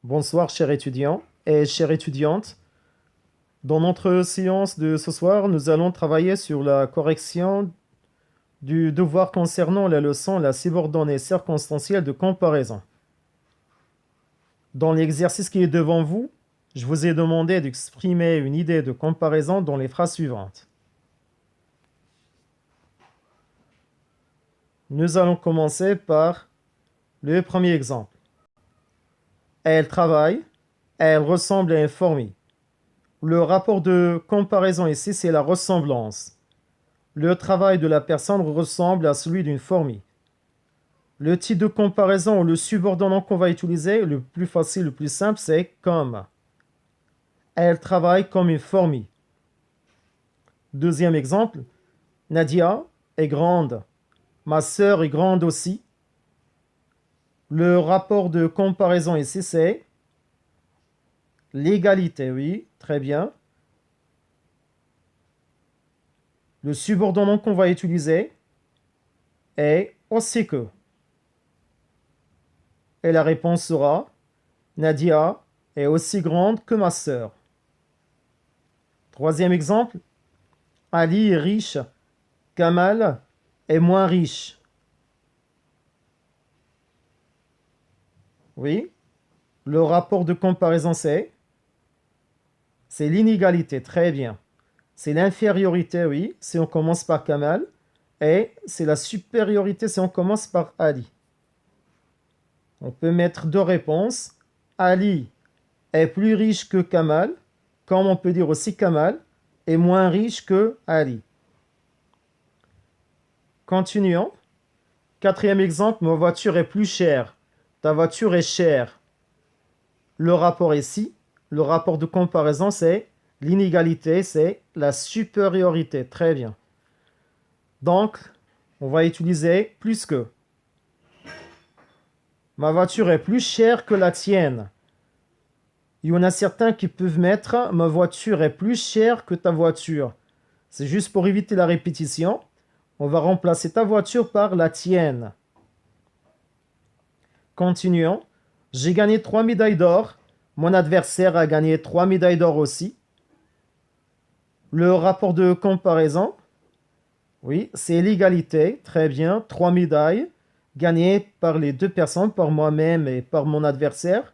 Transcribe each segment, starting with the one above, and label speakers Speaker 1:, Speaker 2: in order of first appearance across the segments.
Speaker 1: Bonsoir, chers étudiants et chères étudiantes. Dans notre séance de ce soir, nous allons travailler sur la correction du devoir concernant la leçon la subordonnée circonstancielle de comparaison. Dans l'exercice qui est devant vous, je vous ai demandé d'exprimer une idée de comparaison dans les phrases suivantes. Nous allons commencer par le premier exemple. Elle travaille, elle ressemble à une fourmi. Le rapport de comparaison ici, c'est la ressemblance. Le travail de la personne ressemble à celui d'une fourmi. Le type de comparaison ou le subordonnant qu'on va utiliser, le plus facile, le plus simple, c'est comme. Elle travaille comme une fourmi. Deuxième exemple, Nadia est grande. Ma sœur est grande aussi. Le rapport de comparaison ici, c'est l'égalité, oui, très bien. Le subordonnant qu'on va utiliser est aussi que. Et la réponse sera Nadia est aussi grande que ma sœur. Troisième exemple, Ali est riche, Kamal est moins riche. Oui, le rapport de comparaison c'est l'inégalité, très bien. C'est l'infériorité, oui, si on commence par Kamal, et c'est la supériorité si on commence par Ali. On peut mettre deux réponses. Ali est plus riche que Kamal, comme on peut dire aussi Kamal est moins riche que Ali. Continuons. Quatrième exemple, ma voiture est plus chère. Ta voiture est chère. Le rapport ici, le rapport de comparaison, c'est l'inégalité, c'est la supériorité. Très bien. Donc, on va utiliser plus que. Ma voiture est plus chère que la tienne. Il y en a certains qui peuvent mettre ma voiture est plus chère que ta voiture. C'est juste pour éviter la répétition. On va remplacer ta voiture par la tienne. Continuons. J'ai gagné 3 médailles d'or. Mon adversaire a gagné 3 médailles d'or aussi. Le rapport de comparaison, oui, c'est l'égalité. Très bien. 3 médailles gagnées par les deux personnes, par moi-même et par mon adversaire.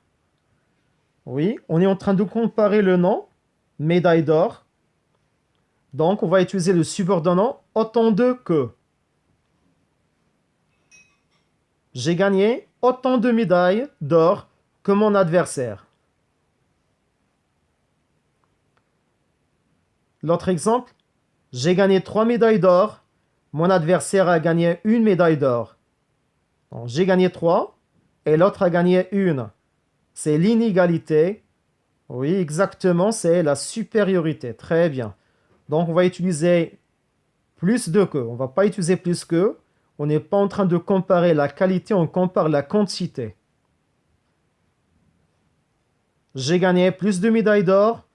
Speaker 1: Oui, on est en train de comparer le nom, médaille d'or. Donc, on va utiliser le subordonnant autant de que. J'ai gagné autant de médailles d'or que mon adversaire. L'autre exemple, j'ai gagné 3 médailles d'or, mon adversaire a gagné une médaille d'or. J'ai gagné 3 et l'autre a gagné une. C'est l'inégalité. Oui, exactement, c'est la supériorité. Très bien. Donc, on va utiliser plus de que. On ne va pas utiliser plus que. On n'est pas en train de comparer la qualité, on compare la quantité. J'ai gagné plus de médailles d'or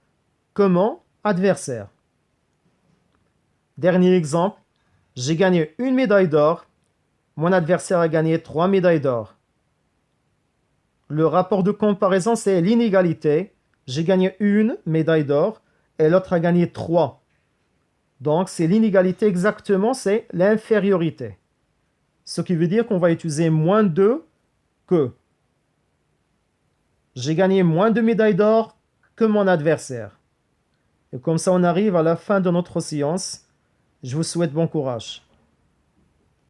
Speaker 1: que mon adversaire. Dernier exemple, j'ai gagné une médaille d'or, mon adversaire a gagné 3 médailles d'or. Le rapport de comparaison, c'est l'inégalité. J'ai gagné une médaille d'or et l'autre a gagné 3. Donc, c'est l'inégalité exactement, c'est l'infériorité. Ce qui veut dire qu'on va utiliser moins de que. J'ai gagné moins de médailles d'or que mon adversaire. Et comme ça, on arrive à la fin de notre séance. Je vous souhaite bon courage.